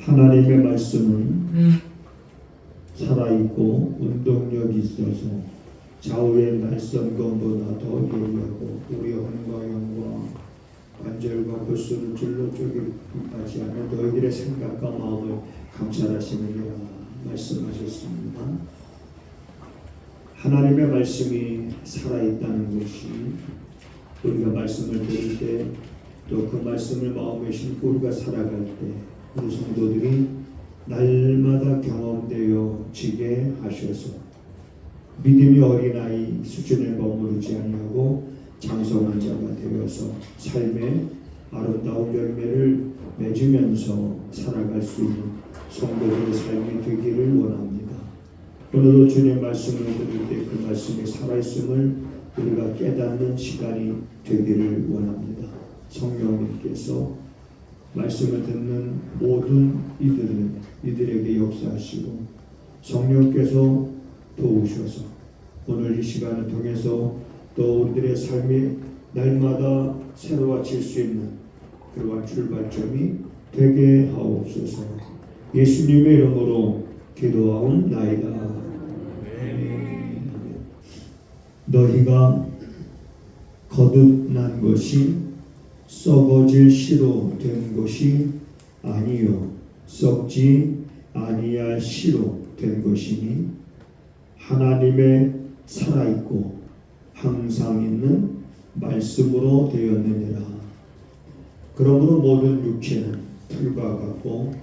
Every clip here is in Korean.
하나님의 말씀은 살아있고 운동력이 있어서 좌우의 날선검보다 더 예리하고 우리 혼과 영과 관절과 골수를 줄로 쪼개기까지 하며 너희들의 생각과 마음을 감찰하시느니라 말씀하셨습니다. 하나님의 말씀이 살아있다는 것이 우리가 말씀을 들을 때 또 그 말씀을 마음에 심고 우리가 살아갈 때 우리 성도들이 날마다 경험되어 지게 하셔서 믿음이 어린아이 수준에 머무르지 아니하고 장성한 자가 되어서 삶의 아름다운 열매를 맺으면서 살아갈 수 있는 성도들의 삶이 되기를 원합니다. 오늘도 주님의 말씀을 들을 때 그 말씀이 살아있음을 우리가 깨닫는 시간이 되기를 원합니다. 성령님께서 말씀을 듣는 모든 이들에게 역사하시고 성령께서 도우셔서 오늘 이 시간을 통해서 또 우리들의 삶이 날마다 새로워질 수 있는 그러한 출발점이 되게 하옵소서. 예수님의 이름으로 기도하옵나이다. 너희가 거듭난 것이 썩어질 씨로 된 것이 아니요 썩지 아니할 씨로 된 것이니 하나님의 살아있고 항상 있는 말씀으로 되었느니라. 그러므로 모든 육체는 풀과 같고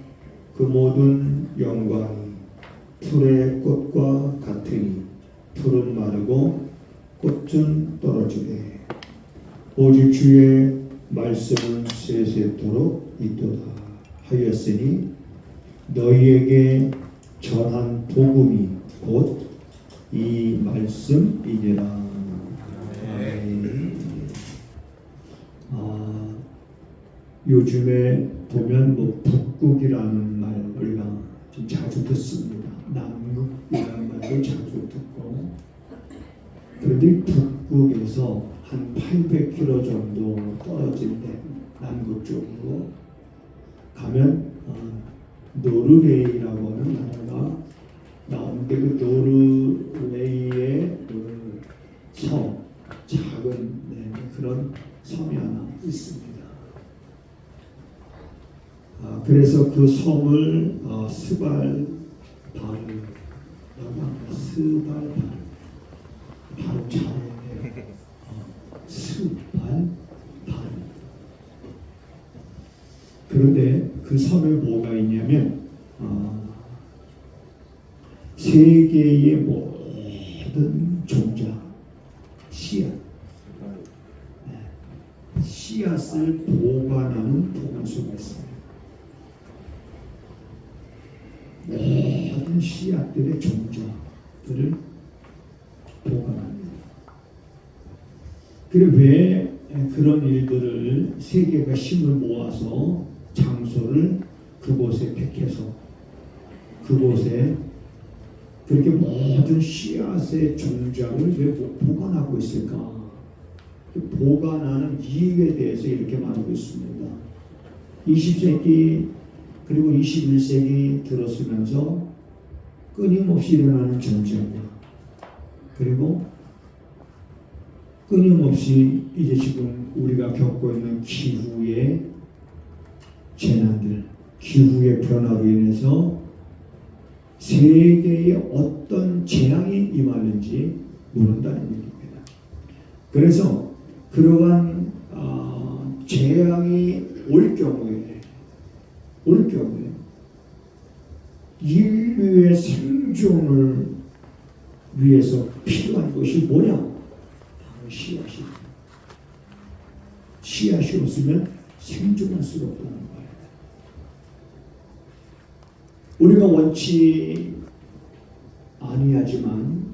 그 모든 영광이 풀의 꽃과 같으니 풀은 마르고 꽃은 떨어지되 오직 주의 말씀은 세세토록 있도다 하였으니 너희에게 전한 복음이 곧 이 말씀이니라. 요즘에 보면 북극이라는 말 우리가 좀 자주 듣습니다. 남극이라는 말도 자주 듣고, 그런데 북극에서 한 800km 정도 떨어진 데 남극 쪽으로 가면 노르웨이라고 하는 나라가 나오는데 그 노르웨이의 그 섬, 작은 그런 섬이 하나 있습니다. 그래서 그 섬을 스발바르라고 합니다. 스발바르 바로 잘해요. 스발바르. 그런데 그 섬에 뭐가 있냐면 세계의 모든 종자 씨앗, 씨앗을 보관하는 보관소가 있습니다. 모든 씨앗들의 종자들을 보관합니다. 그래 왜 그런 일들을 세계가 힘을 모아서 장소를 그곳에 택해서 그곳에 그렇게 모든 씨앗의 종자를 왜 보관하고 있을까? 보관하는 이유에 대해서 이렇게 말하고 있습니다. 20세기 그리고 21세기 들어서면서 끊임없이 일어나는 전쟁과 그리고 끊임없이 이제 지금 우리가 겪고 있는 기후의 재난들, 기후의 변화로 인해서 세계에 어떤 재앙이 임하는지 모른다는 얘기입니다. 그래서 그러한 재앙이 올 경우에 인류의 생존을 위해서 필요한 것이 뭐냐? 바로 씨앗입니다. 씨앗이 없으면 생존할 수가 없다는 거예요. 우리가 원치 아니하지만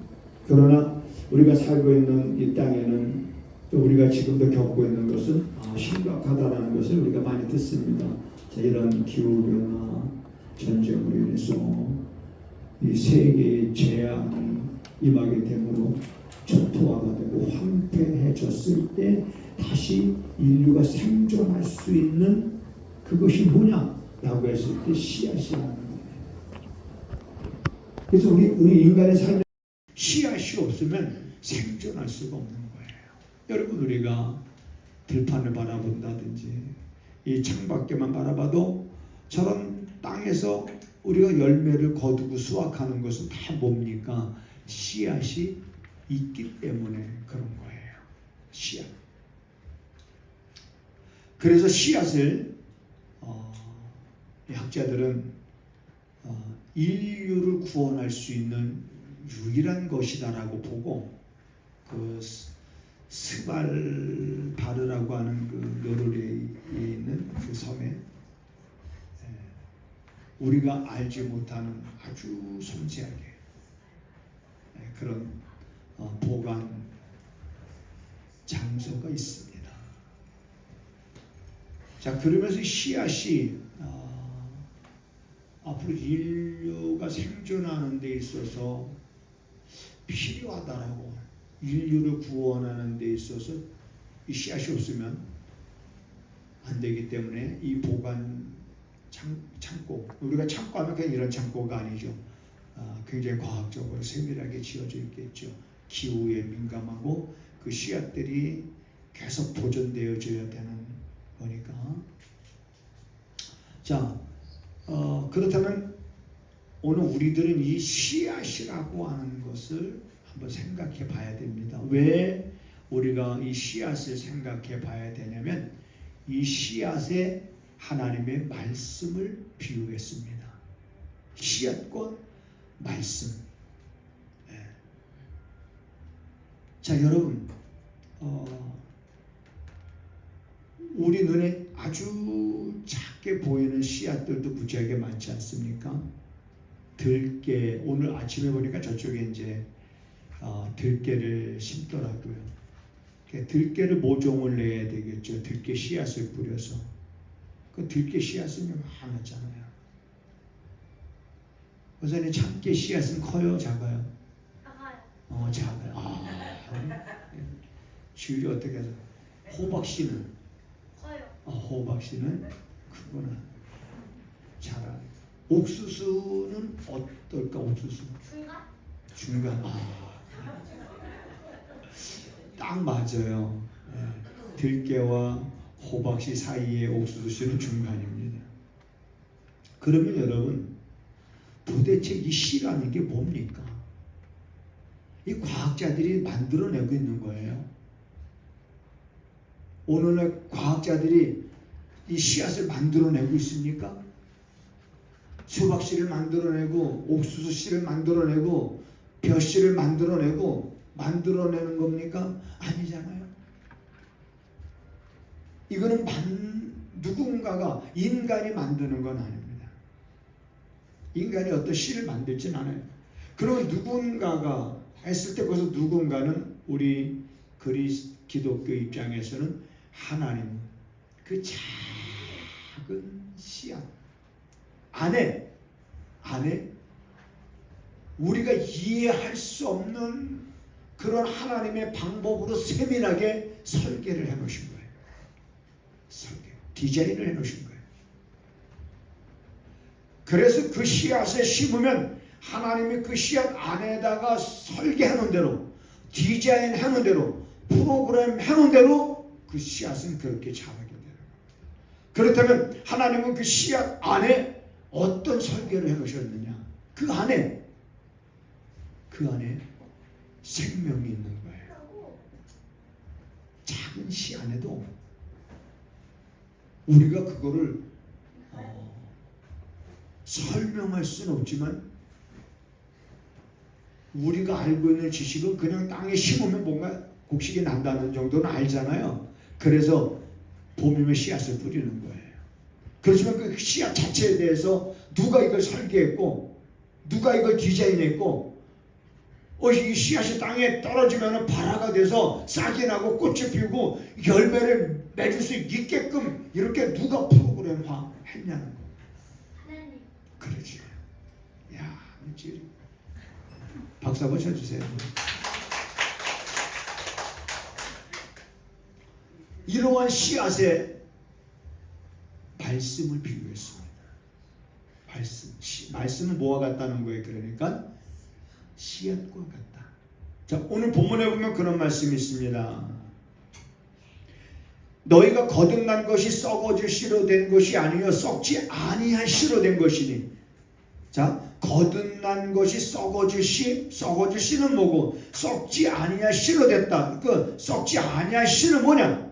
그러나 우리가 살고 있는 이 땅에는 또 우리가 지금도 겪고 있는 것은 심각하다라는 것을 우리가 많이 듣습니다. 자, 이런 기후변화, 전쟁으로 인해서 이 세계의 재앙이 임하게 되므로 초토화가 되고 황폐해졌을 때 다시 인류가 생존할 수 있는 그것이 뭐냐? 라고 했을 때 씨앗이라는 거예요. 그래서 우리 인간의 삶에 씨앗이 없으면 생존할 수가 없는 거예요. 여러분, 우리가 들판을 바라본다든지 이 창밖에만 바라봐도 저런 땅에서 우리가 열매를 거두고 수확하는 것은 다 뭡니까? 씨앗이 있기 때문에 그런 거예요. 씨앗. 그래서 씨앗을 학자들은 인류를 구원할 수 있는 유일한 것이다라고 보고, 그 스발바르라고 하는 그 노르웨이에 있는 그 섬에 우리가 알지 못하는 아주 섬세하게 그런 보관 장소가 있습니다. 자, 그러면서 씨앗이 앞으로 인류가 생존하는 데 있어서 필요하다라고, 인류를 구원하는 데 있어서 이 씨앗이 없으면 안 되기 때문에 이 보관 창고, 우리가 창고 하면 그냥 이런 창고가 아니죠. 굉장히 과학적으로 세밀하게 지어져 있겠죠. 기후에 민감하고 그 씨앗들이 계속 보존되어져야 되는 거니까. 자, 그렇다면 오늘 우리들은 이 씨앗이라고 하는 것을 한번 생각해 봐야 됩니다. 왜 우리가 이 씨앗을 생각해 봐야 되냐면, 이 씨앗에 하나님의 말씀을 비유했습니다. 씨앗과 말씀. 자, 여러분, 우리 눈에 아주 작게 보이는 씨앗들도 무지하게 많지 않습니까? 들깨, 오늘 아침에 보니까 저쪽에 이제 들깨를 심더라고요. 들깨를 모종을 내야 되겠죠. 들깨 씨앗을 뿌려서. 그 들깨 씨앗은 많았잖아요. 선생님, 참깨 씨앗은 커요, 작아요? 작아요. 작아요. 지율이 어떻게 해서? 호박 씨는? 커요. 호박 씨는 크구나. 잘하네. 옥수수는 어떨까? 옥수수? 중간. 딱 맞아요. 들깨와 호박씨 사이에 옥수수씨는 중간입니다. 그러면 여러분, 도대체 이 씨라는 게 뭡니까? 이 과학자들이 만들어내고 있는 거예요. 오늘날 과학자들이 이 씨앗을 만들어내고 있습니까? 수박씨를 만들어내고 옥수수씨를 만들어내고 벼씨를 만들어내는 겁니까? 아니잖아요. 이거는 누군가가, 인간이 만드는 건 아닙니다. 인간이 어떤 씨를 만들진 않아요. 그러면 누군가가 했을 때, 거기서 누군가는 우리 기독교 입장에서는 하나님, 그 작은 씨앗 안에 우리가 이해할 수 없는 그런 하나님의 방법으로 세밀하게 설계를 해 놓으신 거예요. 디자인을 해 놓으신 거예요. 그래서 그 씨앗에 심으면 하나님이 그 씨앗 안에다가 설계하는 대로, 디자인하는 대로, 프로그램 하는 대로 그 씨앗은 그렇게 자라게 되는 거예요. 그렇다면 하나님은 그 씨앗 안에 어떤 설계를 해 놓으셨느냐? 그 안에 생명이 있는 거예요. 작은 씨 안에도 우리가 그거를 설명할 수는 없지만, 우리가 알고 있는 지식은 그냥 땅에 심으면 뭔가 곡식이 난다는 정도는 알잖아요. 그래서 봄이면 씨앗을 뿌리는 거예요. 그렇지만 그 씨앗 자체에 대해서 누가 이걸 설계했고, 누가 이걸 디자인했고, 이 씨앗이 땅에 떨어지면 발화가 돼서 싹이 나고 꽃이 피우고 열매를 맺을 수 있게끔 이렇게 누가 프로그램화 했냐는 거. 하나님. 그러지. 야, 그렇지. 박수 한번 쳐주세요. 이러한 씨앗에 말씀을 비유했습니다. 말씀은 뭐와 같다는 거예요? 그러니까 씨앗과 같다. 자, 오늘 본문에 보면 그런 말씀이 있습니다. 너희가 거듭난 것이 썩어질 씨로 된 것이 아니요 썩지 아니한 씨로 된 것이니. 자, 거듭난 것이 썩어질 씨는 뭐고 썩지 아니한 씨로 됐다. 그 썩지 아니한 씨는 뭐냐?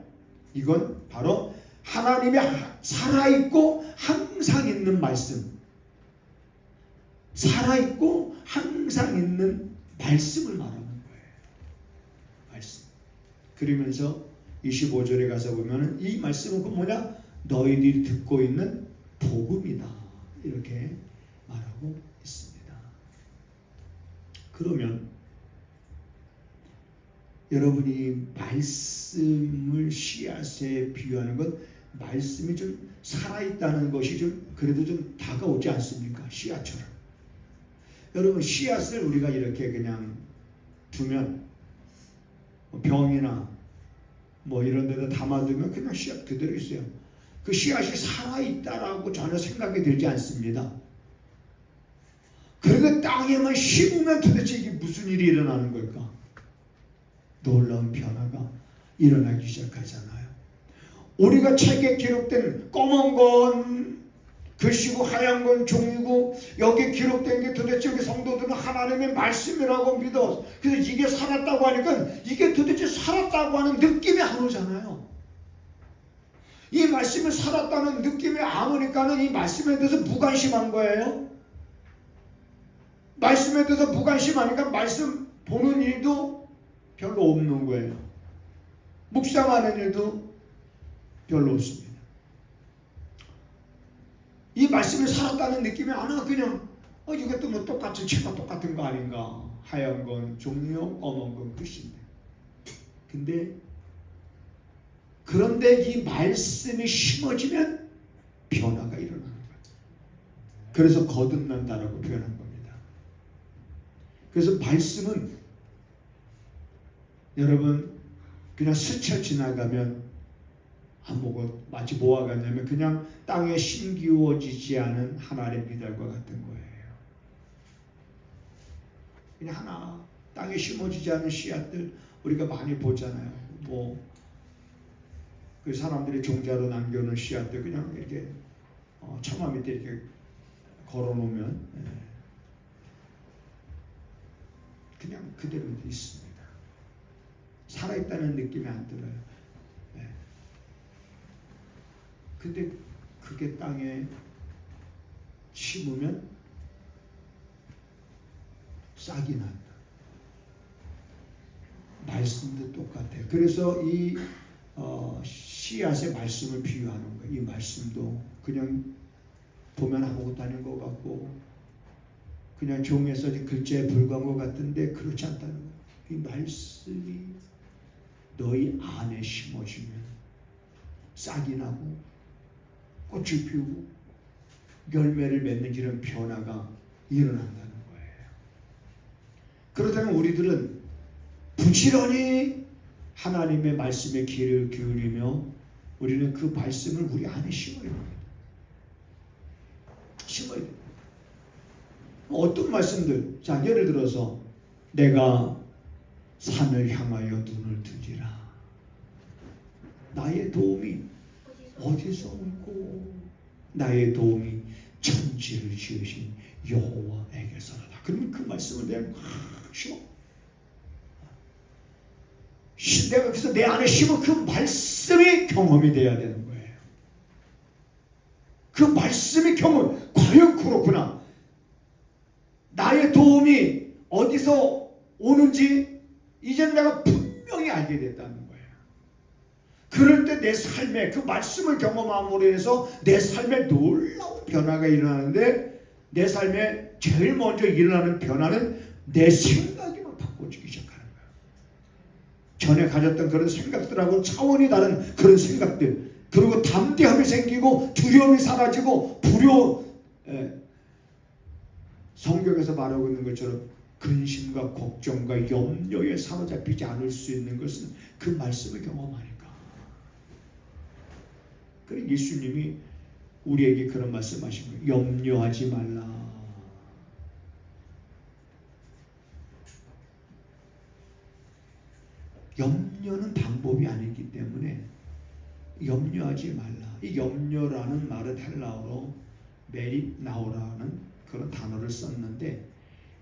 이건 바로 하나님의 살아있고 항상 있는 말씀, 살아있고 항상 있는 말씀을 말하는 거예요. 말씀. 그러면서 25절에 가서 보면 이 말씀은 그 뭐냐? 너희들이 듣고 있는 복음이다. 이렇게 말하고 있습니다. 그러면 여러분이 말씀을 씨앗에 비유하는 건 말씀이 좀 살아있다는 것이 좀 그래도 좀 다가오지 않습니까? 씨앗처럼. 여러분 씨앗을 우리가 이렇게 그냥 두면 병이나 뭐 이런 데다 담아두면 그냥 씨앗 그대로 있어요. 그 씨앗이 살아있다라고 전혀 생각이 들지 않습니다. 그런데 땅에만 심으면 도대체 이게 무슨 일이 일어나는 걸까? 놀라운 변화가 일어나기 시작하잖아요. 우리가 책에 기록된 검은 건 글씨고 하얀 건 종이고 여기 기록된 게 도대체 우리 성도들은 하나님의 말씀이라고 믿어. 그래서 이게 살았다고 하니까 이게 도대체 살았다고 하는 느낌이 안 오잖아요. 이 말씀이 살았다는 느낌이 안 오니까는 이 말씀에 대해서 무관심한 거예요. 말씀에 대해서 무관심하니까 말씀 보는 일도 별로 없는 거예요. 묵상하는 일도 별로 없습니다. 이 말씀이 살았다는 느낌이 안 와. 그냥 이것도 뭐 똑같은 책과 똑같은 거 아닌가. 하얀 건 종이요, 검은 건 글씨인데. 그런데 이 말씀이 심어지면 변화가 일어나는 거예요. 그래서 거듭난다라고 표현한 겁니다. 그래서 말씀은 여러분 그냥 스쳐 지나가면 마치 뭐와 같냐면 그냥 땅에 심기워지지 않은 하나의 비달과 같은 거예요. 그냥 하나 땅에 심어지지 않은 씨앗들 우리가 많이 보잖아요. 그 사람들이 종자로 남겨놓은 씨앗들 그냥 이렇게 처마 밑에 이렇게 걸어놓으면 그냥 그대로 있습니다. 살아있다는 느낌이 안 들어요. 근데 그게 땅에 심으면 싹이 난다. 말씀도 똑같아요. 그래서 이 씨앗의 말씀을 비유하는 거예요. 이 말씀도 그냥 보면 아무것도 아닌 것 같고 그냥 종에서 글자에 불과한 것 같은데 그렇지 않다는 거예요. 이 말씀이 너희 안에 심어지면 싹이 나고 꽃을 피우고 열매를 맺는 이런 변화가 일어난다는 거예요. 그렇다면 우리들은 부지런히 하나님의 말씀에 귀를 기울이며 우리는 그 말씀을 우리 안에 심어야 됩니다. 심어야 됩니다. 어떤 말씀들? 자, 예를 들어서 내가 산을 향하여 눈을 뜨리라. 나의 도움이 어디서 올고 나의 도움이 천지를 지으신 여호와에게서라다. 그러면 그 말씀을 내가 심어. 내가 그래서 내 안에 심은 그 말씀이 경험이 돼야 되는 거예요. 그 말씀이 경험. 과연 그렇구나. 나의 도움이 어디서 오는지 이제는 내가 분명히 알게 됐다는 거예요. 그럴 때 내 삶에 그 말씀을 경험함으로 인해서 내 삶에 놀라운 변화가 일어나는데 내 삶에 제일 먼저 일어나는 변화는 내 생각이 막 바꿔지기 시작하는 거예요. 전에 가졌던 그런 생각들하고 차원이 다른 그런 생각들, 그리고 담대함이 생기고 두려움이 사라지고 성경에서 말하고 있는 것처럼 근심과 걱정과 염려에 사로잡히지 않을 수 있는 것은 그 말씀을 경험하니까. 그래 예수님이 우리에게 그런 말씀하신 거예요. 염려하지 말라. 염려는 방법이 아니기 때문에 염려하지 말라. 이 염려라는 말은 헬라어로 메릿나오라는 그런 단어를 썼는데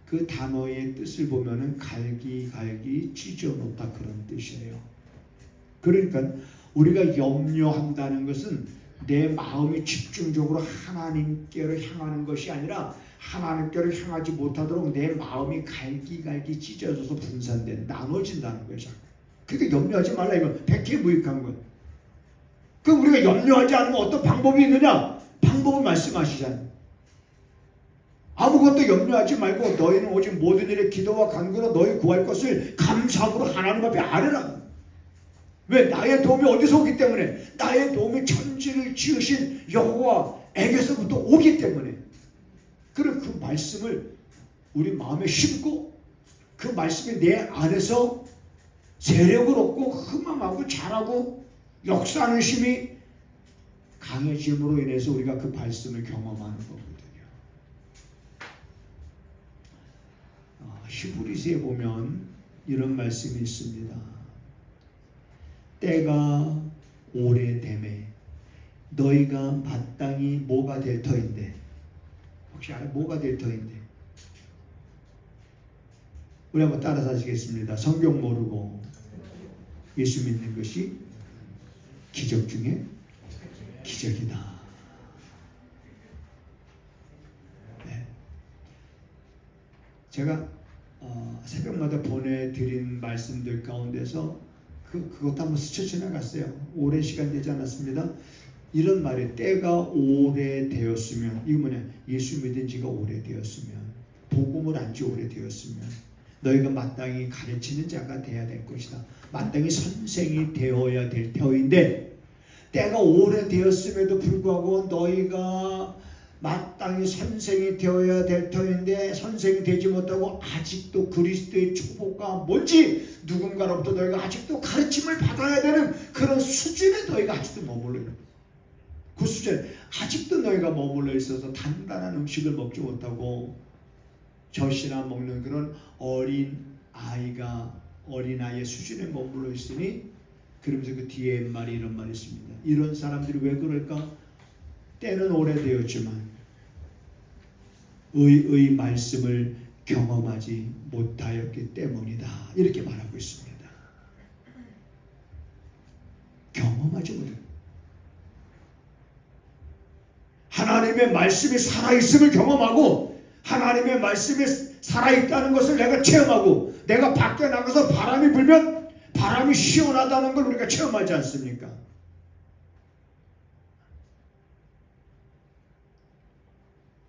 그 단어의 뜻을 보면은 갈기 찢어놓다 그런 뜻이에요. 그러니까 우리가 염려한다는 것은 내 마음이 집중적으로 하나님께로 향하는 것이 아니라 하나님께로 향하지 못하도록 내 마음이 갈기 찢어져서 분산된 나눠진다는 거죠. 그러니까 염려하지 말라 이건 백해무익한 거예요. 그럼 우리가 염려하지 않으면 어떤 방법이 있느냐? 방법을 말씀하시잖아요. 아무것도 염려하지 말고 너희는 오직 모든 일에 기도와 간구로 너희 구할 것을 감사함으로 하나님 앞에 아뢰라. 왜? 나의 도움이 어디서 오기 때문에? 나의 도움이 천지를 지으신 여호와에게서부터 오기 때문에. 그럼 그 말씀을 우리 마음에 심고 그 말씀이 내 안에서 세력을 얻고 흠망하고 자라고 역사하는 힘이 강해짐으로 인해서 우리가 그 말씀을 경험하는 거거든요. 히브리서에 보면 이런 말씀이 있습니다. 때가 오래됨에 너희가 마땅히 뭐가 될 터인데, 혹시 알아요? 뭐가 될 터인데? 우리 한번 따라서 하시겠습니다. 성경 모르고 예수 믿는 것이 기적 중에 기적이다. 네. 제가 새벽마다 보내드린 말씀들 가운데서 그것도 한번 스쳐 지나갔어요. 오랜 시간 되지 않았습니다. 이런 말에 때가 오래되었으면, 이거 뭐냐? 예수 믿은 지가 오래되었으면, 복음을 안 지 오래되었으면 너희가 마땅히 가르치는 자가 되어야 될 것이다. 마땅히 선생이 되어야 될 터인데, 때가 오래되었음에도 불구하고 너희가 마땅히 선생이 되어야 될 터인데 선생이 되지 못하고 아직도 그리스도의 축복과 뭔지 누군가로부터 너희가 아직도 가르침을 받아야 되는 그런 수준에 너희가 아직도 머물러 있는, 그 수준 아직도 너희가 머물러 있어서 단단한 음식을 먹지 못하고 젖이나 먹는 그런 어린아이의 수준에 머물러 있으니, 그러면서 그 뒤에 말이 이런 말이 있습니다. 이런 사람들이 왜 그럴까? 때는 오래되었지만 의의 말씀을 경험하지 못하였기 때문이다. 이렇게 말하고 있습니다. 경험하지 못해. 하나님의 말씀이 살아있음을 경험하고 하나님의 말씀이 살아있다는 것을 내가 체험하고, 내가 밖에 나가서 바람이 불면 바람이 시원하다는 걸 우리가 체험하지 않습니까?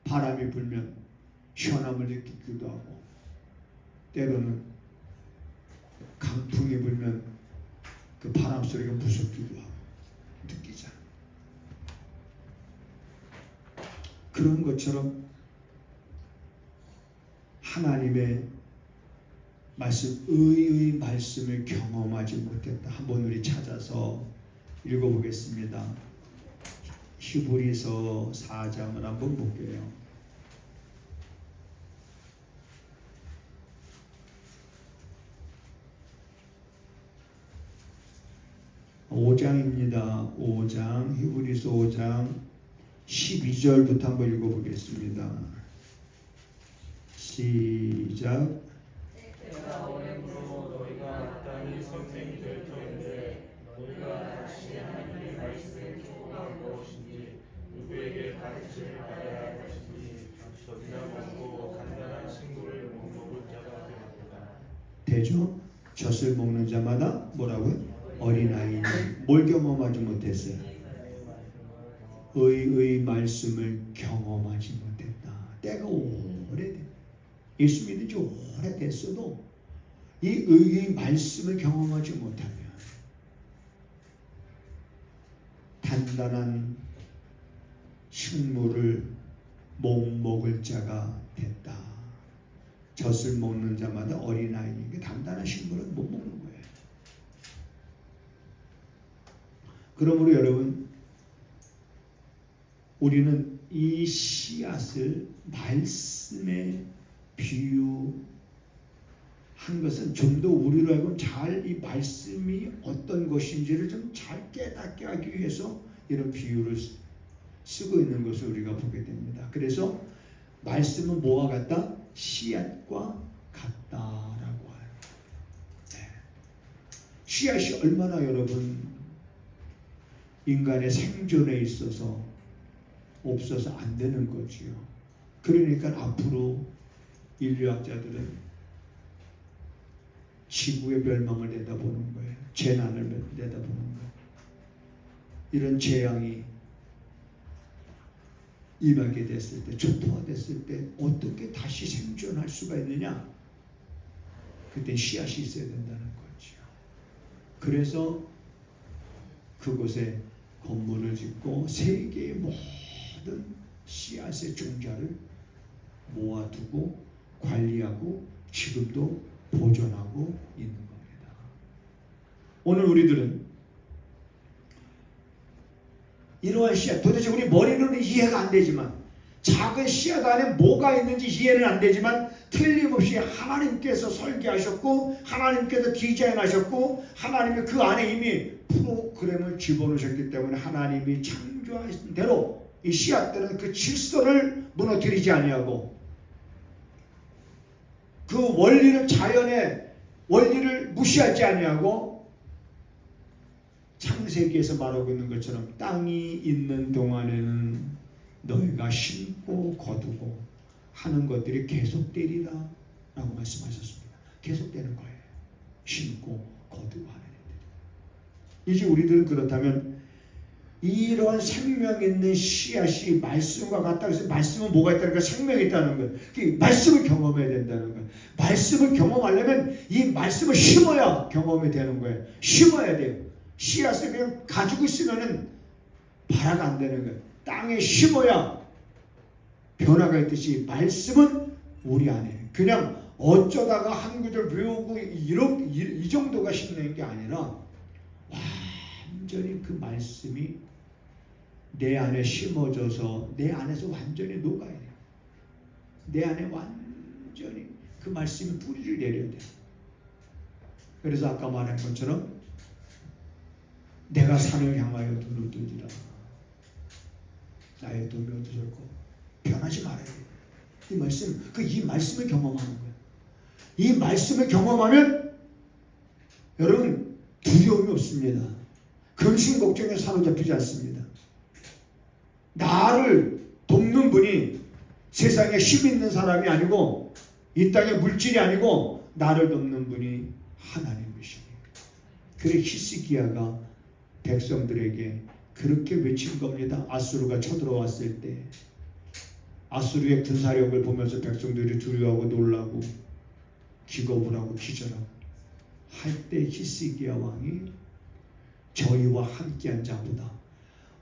바람이 불면 시원함을 느끼기도 하고, 때로는 강풍이 불면 그 바람 소리가 무섭기도 하고 느끼잖아. 그런 것처럼 하나님의 말씀, 의의 말씀을 경험하지 못했다. 한번 우리 찾아서 읽어보겠습니다. 히브리서 4장을 한번 볼게요. 5장입니다. 5장, 히브리서 5장 12절부터 한번 읽어보겠습니다. 시작. 때가 오래므로 너희가 마땅히 선생이 될 터인데 너희가 다시 하나님의 말씀을 축복한 무엇인지 누구에게 가르침을 받아야 할 것인지 젖이나 먹고 간단한 식물을 못 먹을 자가 되었다. 되죠? 젖을 먹는 자마다 뭐라고요? 어린아이니. 뭘 경험하지 못했어요? 의의 말씀을 경험하지 못했다. 때가 오래돼. 예수 믿은 지 오래됐어도 이 의의 말씀을 경험하지 못하면 단단한 식물을 못 먹을 자가 됐다. 젖을 먹는 자마다 어린아이니까 단단한 식물은 못 먹는 거예요. 그러므로 여러분, 우리는 이 씨앗을 말씀에 비유한 것은 좀 더 우리로 하여금 잘 이 말씀이 어떤 것인지를 좀 잘 깨닫게 하기 위해서 이런 비유를 쓰고 있는 것을 우리가 보게 됩니다. 그래서 말씀은 뭐와 같다? 씨앗과 같다라고 해요. 네. 씨앗이 얼마나 여러분 인간의 생존에 있어서 없어서 안 되는 거지요. 그러니까 앞으로 인류학자들은 지구의 멸망을 내다보는 거예요. 재난을 내다보는 거예요. 이런 재앙이 임하게 됐을 때, 초토화됐을 때 어떻게 다시 생존할 수가 있느냐? 그때 씨앗이 있어야 된다는 거죠. 그래서 그곳에 건물을 짓고 세계의 모든 씨앗의 종자를 모아두고 관리하고 지금도 보존하고 있는 겁니다. 오늘 우리들은 이러한 씨앗, 도대체 우리 머리로는 이해가 안 되지만, 작은 씨앗 안에 뭐가 있는지 이해는 안 되지만 틀림없이 하나님께서 설계하셨고 하나님께서 디자인하셨고 하나님이 그 안에 이미 프로그램을 집어넣으셨기 때문에 하나님이 창조하신 대로 이 씨앗들은 그 질서를 무너뜨리지 아니하고 그 원리를, 자연의 원리를 무시하지 아니하고 창세기에서 말하고 있는 것처럼 땅이 있는 동안에는 너희가 심고 거두고 하는 것들이 계속되리라 라고 말씀하셨습니다. 계속되는 거예요. 심고 거두고 하는 일들이. 이제 우리들은 그렇다면 이런 생명 있는 씨앗이 말씀과 같다. 그래서 말씀은 뭐가 있다니까 생명이 있다는 거예요. 말씀을 경험해야 된다는 거예요. 말씀을 경험하려면 이 말씀을 심어야 경험이 되는 거예요. 심어야 돼요. 씨앗을 그냥 가지고 있으면은 발화가 안 되는 거예요. 땅에 심어야 변화가 있듯이 말씀은 우리 안에 그냥 어쩌다가 한 구절 외우고 이 정도가 심는 게 아니라 완전히 그 말씀이 내 안에 심어져서 내 안에서 완전히 녹아야 돼요. 내 안에 완전히 그 말씀이 뿌리를 내려야 돼요. 그래서 아까 말한 것처럼 내가 산을 향하여 눈을 뜨지라. 나의 돈이 얻어졌고 변하지 말아야 돼요. 이 말씀, 이 말씀을 경험하는 거예요. 이 말씀을 경험하면 여러분 두려움이 없습니다. 근심 걱정에 사로잡히지 않습니다. 나를 돕는 분이 세상에 힘 있는 사람이 아니고 이 땅의 물질이 아니고 나를 돕는 분이 하나님이시니. 그래 히스기야가 백성들에게 그렇게 외친 겁니다. 아수르가 쳐들어왔을 때 아수르의 군사력을 보면서 백성들이 두려워하고 놀라고 기겁을 하고 기절하고 할 때 히스기야 왕이 저희와 함께한 자보다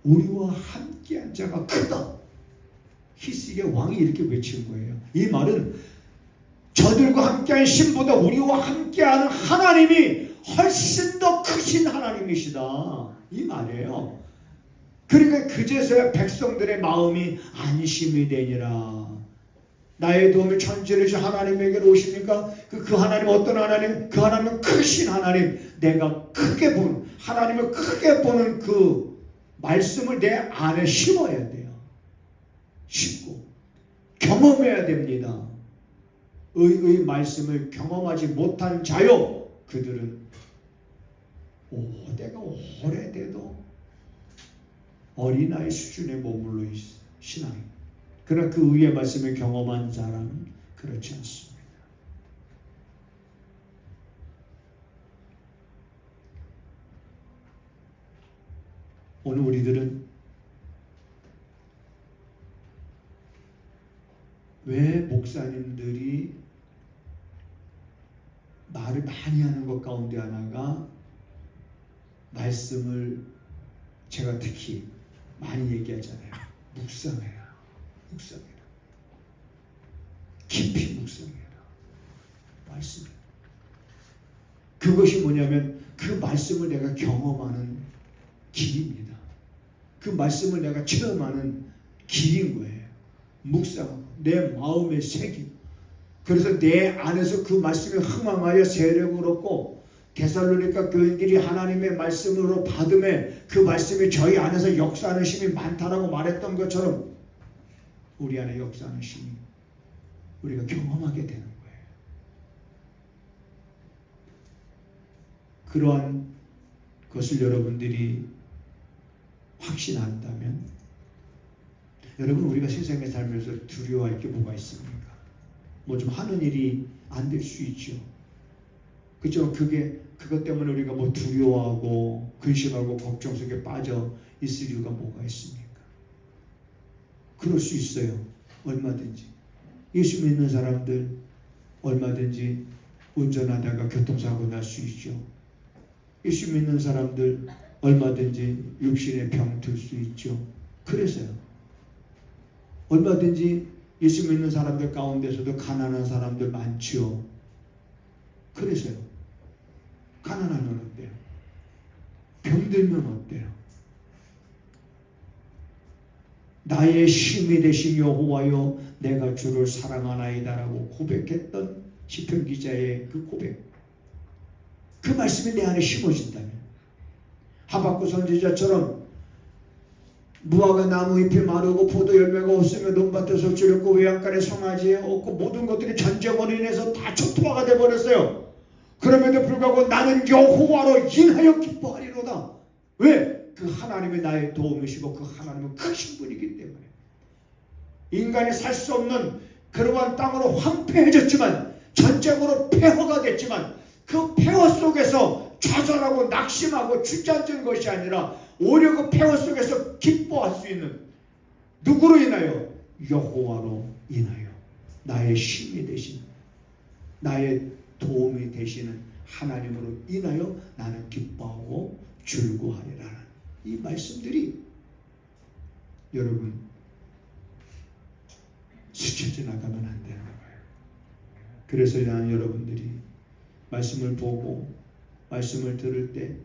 우리와 함께한 자가 크다. 히스기야 왕이 이렇게 외친 거예요. 이 말은 저들과 함께한 신보다 우리와 함께하는 하나님이 훨씬 더 크신 하나님이시다. 이 말이에요. 그러니까 그제서야 백성들의 마음이 안심이 되니라. 나의 도움이 천지를 주신 하나님에게로 오십니까? 그 하나님 어떤 하나님? 그 하나님은 크신 하나님. 내가 크게 보는, 하나님을 크게 보는 그 말씀을 내 안에 심어야 돼요. 심고 경험해야 됩니다. 의 말씀을 경험하지 못한 자요, 그들은 오대가 오래돼도 어린아이 수준에 머물러 신앙. 그러나 그 의의 말씀을 경험한 사람은 그렇지 않습니다. 오늘 우리들은 왜 목사님들이 말을 많이 하는 것 가운데 하나가 말씀을 제가 특히 많이 얘기하잖아요. 묵상해라. 묵상해라. 깊이 묵상해라. 말씀. 그것이 뭐냐면 그 말씀을 내가 경험하는 길입니다. 그 말씀을 내가 체험하는 길인 거예요. 묵상, 내 마음의 새김. 그래서 내 안에서 그 말씀이 흥황하여 세력을 얻고 데살로니가 교인들이 하나님의 말씀으로 받음에 그 말씀이 저희 안에서 역사하는 힘이 많다라고 말했던 것처럼 우리 안에 역사하는 힘이 우리가 경험하게 되는 거예요. 그러한 것을 여러분들이 확신한다면 여러분 우리가 세상에 살면서 두려워할 게 뭐가 있습니까? 뭐 좀 하는 일이 안 될 수 있죠. 그죠? 그것 때문에 우리가 뭐 두려워하고 근심하고 걱정 속에 빠져 있을 이유가 뭐가 있습니까? 그럴 수 있어요. 얼마든지. 예수 믿는 사람들 얼마든지 운전하다가 교통사고 날 수 있죠. 예수 믿는 사람들 얼마든지 육신의 병 들 수 있죠. 그래서요. 얼마든지 예수 믿는 사람들 가운데서도 가난한 사람들 많죠. 그래서요. 가난하면 어때요? 병들면 어때요? 나의 힘이 되신 여호와여 내가 주를 사랑하나이다라고 고백했던 시편 기자의 그 고백, 그 말씀이 내 안에 심어진다면 하박국 선지자처럼 무화과 나무 잎이 마르고 포도 열매가 없으며 논밭에서 줄였고 외양간에 송아지에 없고 모든 것들이 전쟁으로 인해서 다 초토화가 되어버렸어요. 그럼에도 불구하고 나는 여호와로 인하여 기뻐하리로다. 왜? 그 하나님이 나의 도움이시고 그 하나님은 크신 분이기 때문에. 인간이 살 수 없는 그러한 땅으로 황폐해졌지만 전쟁으로 폐허가 됐지만 그 폐허 속에서 좌절하고 낙심하고 주저앉은 것이 아니라 오히려 그 폐허 속에서 기뻐할 수 있는 누구로 인하여? 여호와로 인하여 나의 힘이 되신 나의 도움이 되시는 하나님으로 인하여 나는 기뻐하고 즐거워하리라는 이 말씀들이 여러분 스쳐 지나가면 안 되는 거예요. 그래서 나는 여러분들이 말씀을 보고 말씀을 들을 때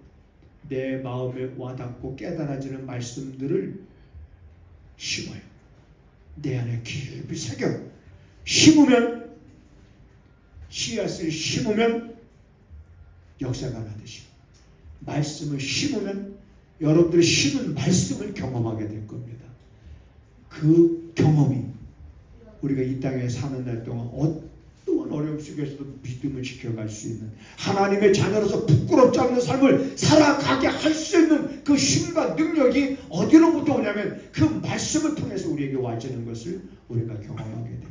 내 마음에 와닿고 깨달아지는 말씀들을 심어요. 내 안에 깊이 새겨 심으면 씨앗을 심으면 역사가 나듯이 말씀을 심으면 여러분들이 심은 말씀을 경험하게 될 겁니다. 그 경험이 우리가 이 땅에 사는 날 동안 어떠한 어려움 속에서도 믿음을 지켜갈 수 있는 하나님의 자녀로서 부끄럽지 않는 삶을 살아가게 할 수 있는 그 힘과 능력이 어디로부터 오냐면 그 말씀을 통해서 우리에게 와지는 것을 우리가 경험하게 됩니다.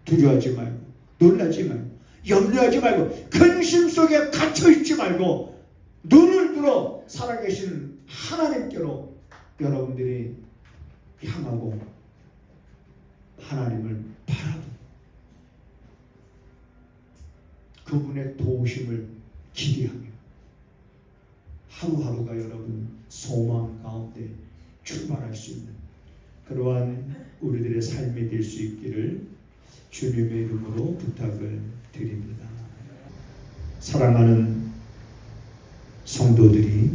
두려워하지 말고 놀라지 말고 염려하지 말고 근심 속에 갇혀있지 말고 눈을 들어 살아계신 하나님께로 여러분들이 향하고 하나님을 바라보고 그분의 도우심을 기대하며 하루하루가 여러분 소망 가운데 출발할 수 있는 그러한 우리들의 삶이 될 수 있기를 주님의 이름으로 부탁을 드립니다. 사랑하는 성도들이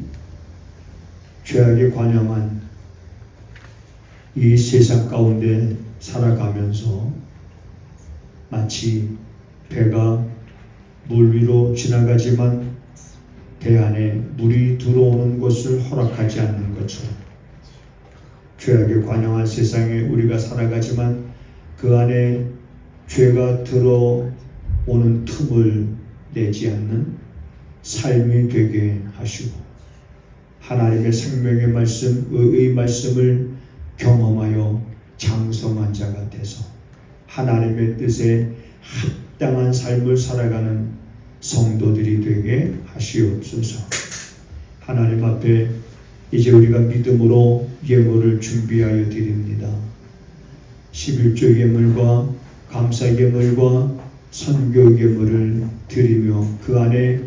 죄악에 관영한 이 세상 가운데 살아가면서 마치 배가 물 위로 지나가지만 배 안에 물이 들어오는 것을 허락하지 않는 것처럼 죄악에 관영한 세상에 우리가 살아가지만 그 안에 죄가 들어오는 틈을 내지 않는 삶이 되게 하시고 하나님의 생명의 말씀, 의의 말씀을 경험하여 장성한 자가 돼서 하나님의 뜻에 합당한 삶을 살아가는 성도들이 되게 하시옵소서. 하나님 앞에 이제 우리가 믿음으로 예물을 준비하여 드립니다. 11조 예물과 감사 예물과 선교 예물을 드리며 그 안에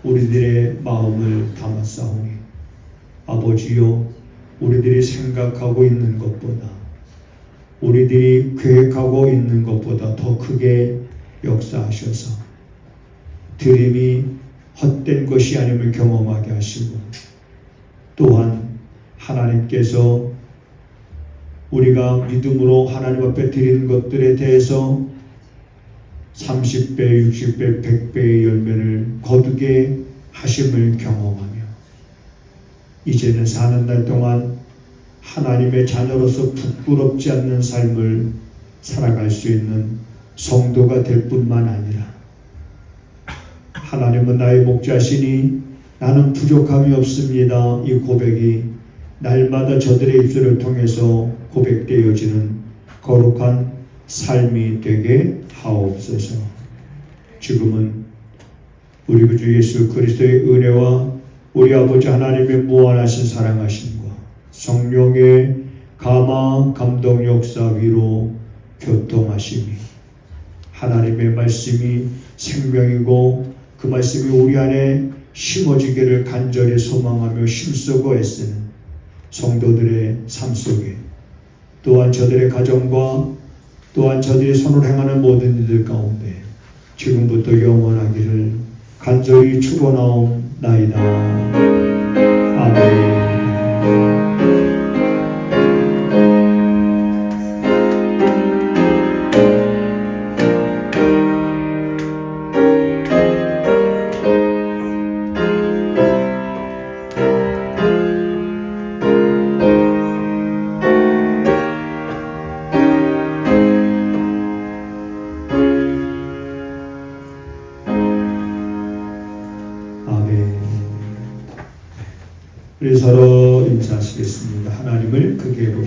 우리들의 마음을 담았사오니 아버지요 우리들이 생각하고 있는 것보다 우리들이 계획하고 있는 것보다 더 크게 역사하셔서 드림이 헛된 것이 아님을 경험하게 하시고 또한 하나님께서 우리가 믿음으로 하나님 앞에 드리는 것들에 대해서 30배, 60배, 100배의 열매를 거두게 하심을 경험하며 이제는 사는 날 동안 하나님의 자녀로서 부끄럽지 않는 삶을 살아갈 수 있는 성도가 될 뿐만 아니라 하나님은 나의 목자시니 나는 부족함이 없습니다. 이 고백이 날마다 저들의 입술을 통해서 고백되어지는 거룩한 삶이 되게 하옵소서. 지금은 우리 구주 예수 그리스도의 은혜와 우리 아버지 하나님의 무한하신 사랑하심과 성령의 감화 감동 역사 위로 교통하심이 하나님의 말씀이 생명이고 그 말씀이 우리 안에 심어지기를 간절히 소망하며 힘쓰고 애쓰는 성도들의 삶 속에 또한 저들의 가정과 또한 저들이 손을 행하는 모든 이들 가운데 지금부터 영원하기를 간절히 축원하옵나이다. 아멘. 우리 서로 인사하시겠습니다. 하나님을 크게 봅시다.